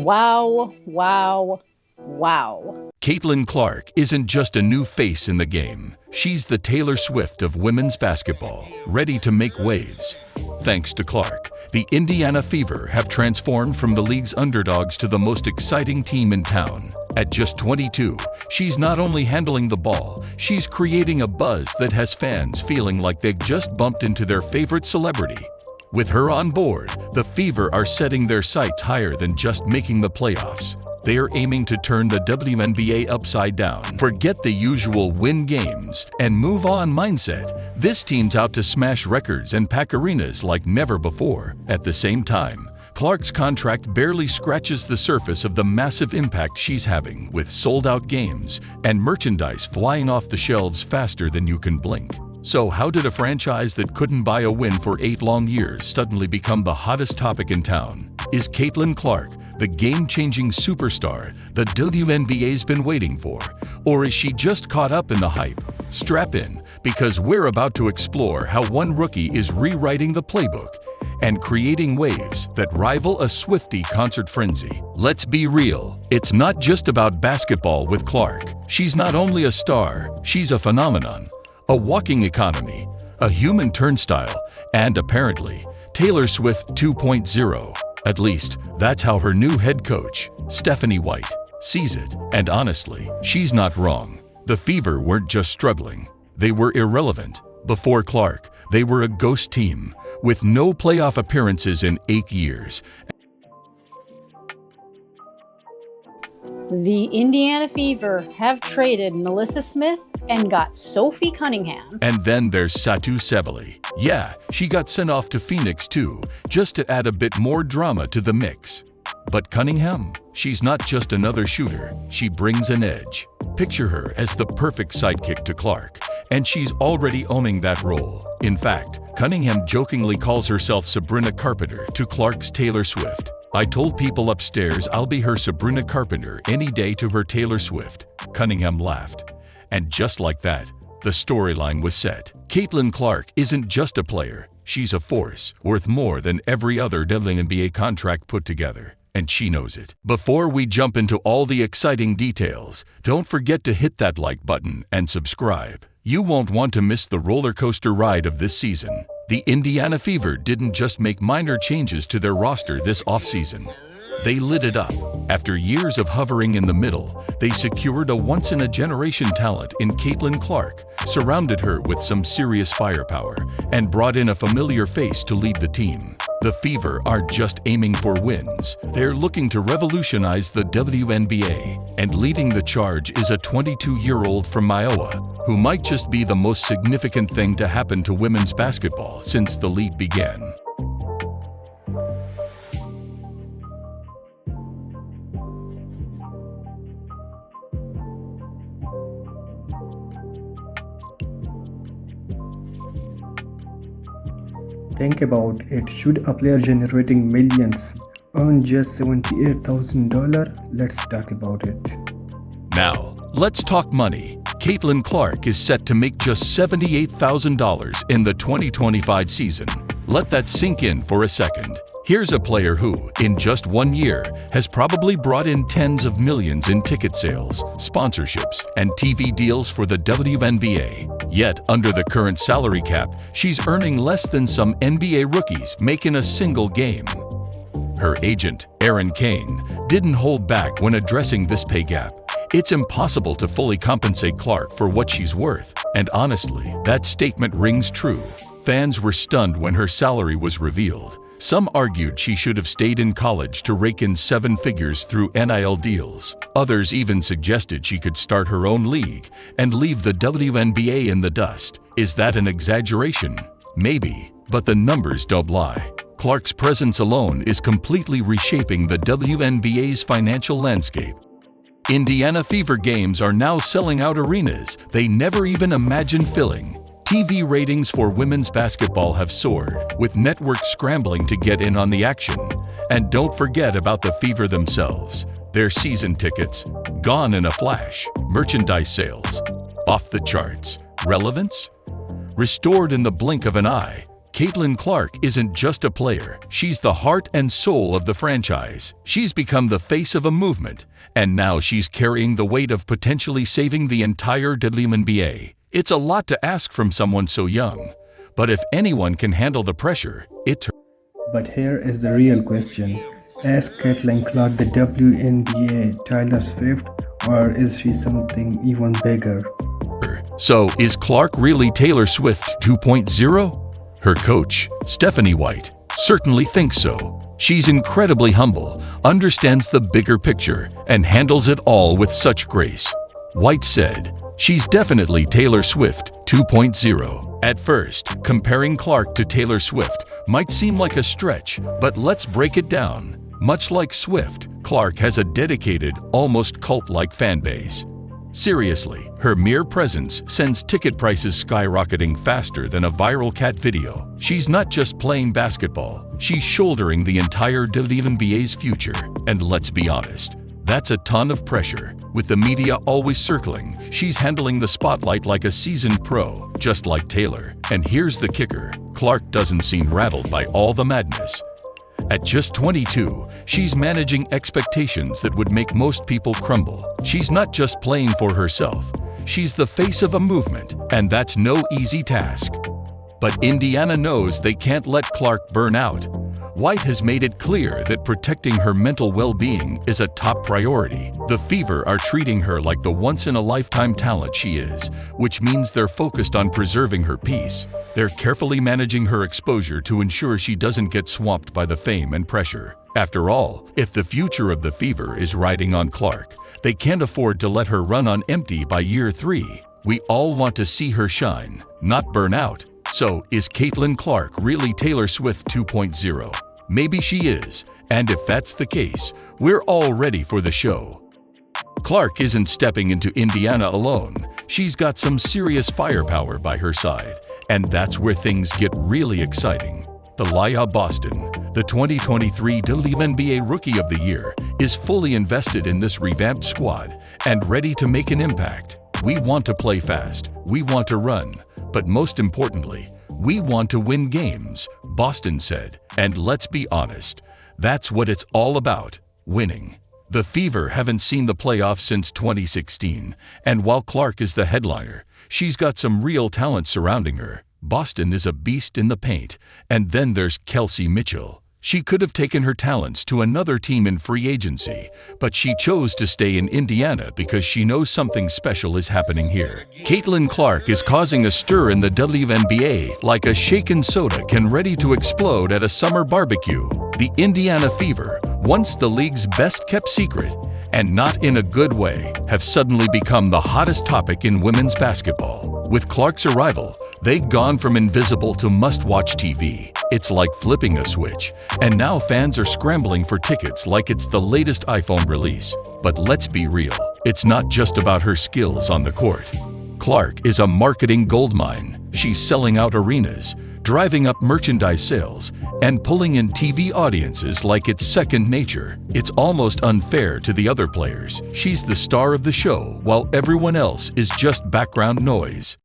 Wow, wow, wow. Caitlin Clark isn't just a new face in the game. She's the Taylor Swift of women's basketball, ready to make waves. Thanks to Clark, the Indiana Fever have transformed from the league's underdogs to the most exciting team in town. At just 22, she's not only handling the ball, she's creating a buzz that has fans feeling like they've just bumped into their favorite celebrity. With her on board, the Fever are setting their sights higher than just making the playoffs. They are aiming to turn the WNBA upside down, forget the usual win games, and move on mindset. This team's out to smash records and pack arenas like never before. At the same time, Clark's contract barely scratches the surface of the massive impact she's having, with sold-out games and merchandise flying off the shelves faster than you can blink. So how did a franchise that couldn't buy a win for 8 long years suddenly become the hottest topic in town? Is Caitlin Clark the game-changing superstar the WNBA's been waiting for? Or is she just caught up in the hype? Strap in, because we're about to explore how one rookie is rewriting the playbook and creating waves that rival a Swiftie concert frenzy. Let's be real, it's not just about basketball with Clark. She's not only a star, she's a phenomenon, a walking economy, a human turnstile, and apparently, Taylor Swift 2.0. At least, that's how her new head coach, Stephanie White, sees it. And honestly, she's not wrong. The Fever weren't just struggling, they were irrelevant. Before Clark, they were a ghost team, with no playoff appearances in 8 years. The Indiana Fever have traded Melissa Smith and got Sophie Cunningham. And then there's Satu Sebeli. Yeah, she got sent off to Phoenix too, just to add a bit more drama to the mix. But Cunningham, she's not just another shooter, she brings an edge. Picture her as the perfect sidekick to Clark, and she's already owning that role. In fact, Cunningham jokingly calls herself Sabrina Carpenter to Clark's Taylor Swift. I told people upstairs I'll be her Sabrina Carpenter any day to her Taylor Swift. Cunningham laughed. And just like that, the storyline was set. Caitlin Clark isn't just a player, she's a force worth more than every other WNBA contract put together. And she knows it. Before we jump into all the exciting details, don't forget to hit that like button and subscribe. You won't want to miss the roller coaster ride of this season. The Indiana Fever didn't just make minor changes to their roster this offseason. They lit it up. After years of hovering in the middle, they secured a once-in-a-generation talent in Caitlin Clark, surrounded her with some serious firepower, and brought in a familiar face to lead the team. The Fever aren't just aiming for wins. They're looking to revolutionize the WNBA, and leading the charge is a 22-year-old from Iowa, who might just be the most significant thing to happen to women's basketball since the league began. Think about it, should a player generating millions earn just $78,000? Let's talk about it. Now, let's talk money. Caitlin Clark is set to make just $78,000 in the 2025 season. Let that sink in for a second. Here's a player who, in just 1 year, has probably brought in tens of millions in ticket sales, sponsorships, and TV deals for the WNBA. Yet, under the current salary cap, she's earning less than some NBA rookies make in a single game. Her agent, Aaron Kane, didn't hold back when addressing this pay gap. It's impossible to fully compensate Clark for what she's worth. And honestly, that statement rings true. Fans were stunned when her salary was revealed. Some argued she should have stayed in college to rake in 7 figures through NIL deals. Others even suggested she could start her own league and leave the WNBA in the dust. Is that an exaggeration? Maybe, but the numbers don't lie. Clark's presence alone is completely reshaping the WNBA's financial landscape. Indiana Fever games are now selling out arenas they never even imagined filling. TV ratings for women's basketball have soared, with networks scrambling to get in on the action. And don't forget about the Fever themselves. Their season tickets, gone in a flash. Merchandise sales, off the charts. Relevance? Restored in the blink of an eye. Caitlin Clark isn't just a player, she's the heart and soul of the franchise. She's become the face of a movement, and now she's carrying the weight of potentially saving the entire WNBA. It's a lot to ask from someone so young, but if anyone can handle the pressure, it's her. But here is the real question. Is Caitlin Clark the WNBA Taylor Swift, or is she something even bigger? So, is Clark really Taylor Swift 2.0? Her coach, Stephanie White, certainly thinks so. She's incredibly humble, understands the bigger picture, and handles it all with such grace. White said, "She's definitely Taylor Swift 2.0. At first, comparing Clark to Taylor Swift might seem like a stretch, but let's break it down. Much like Swift, Clark has a dedicated, almost cult-like fan base. Seriously, her mere presence sends ticket prices skyrocketing faster than a viral cat video. She's not just playing basketball, she's shouldering the entire WNBA's future. And let's be honest, that's a ton of pressure. With the media always circling, she's handling the spotlight like a seasoned pro, just like Taylor. And here's the kicker, Clark doesn't seem rattled by all the madness. At just 22, she's managing expectations that would make most people crumble. She's not just playing for herself, she's the face of a movement, and that's no easy task. But Indiana knows they can't let Clark burn out. White has made it clear that protecting her mental well-being is a top priority. The Fever are treating her like the once-in-a-lifetime talent she is, which means they're focused on preserving her peace. They're carefully managing her exposure to ensure she doesn't get swamped by the fame and pressure. After all, if the future of the Fever is riding on Clark, they can't afford to let her run on empty by year 3. We all want to see her shine, not burn out. So, is Caitlin Clark really Taylor Swift 2.0? Maybe she is, and if that's the case, we're all ready for the show. Clark isn't stepping into Indiana alone. She's got some serious firepower by her side, and that's where things get really exciting. Aaliyah Boston, the 2023 WNBA Rookie of the Year, is fully invested in this revamped squad and ready to make an impact. We want to play fast, we want to run, but most importantly, we want to win games, Boston said. And let's be honest, that's what it's all about, winning. The Fever haven't seen the playoffs since 2016, and while Clark is the headliner, she's got some real talent surrounding her. Boston is a beast in the paint, and then there's Kelsey Mitchell. She could have taken her talents to another team in free agency, but she chose to stay in Indiana because she knows something special is happening here. Caitlin Clark is causing a stir in the WNBA like a shaken soda can ready to explode at a summer barbecue. The Indiana Fever, once the league's best-kept secret, and not in a good way, have suddenly become the hottest topic in women's basketball. With Clark's arrival, they've gone from invisible to must-watch TV. It's like flipping a switch, and now fans are scrambling for tickets like it's the latest iPhone release. But let's be real, it's not just about her skills on the court. Clark is a marketing goldmine. She's selling out arenas, driving up merchandise sales, and pulling in TV audiences like it's second nature. It's almost unfair to the other players. She's the star of the show while everyone else is just background noise.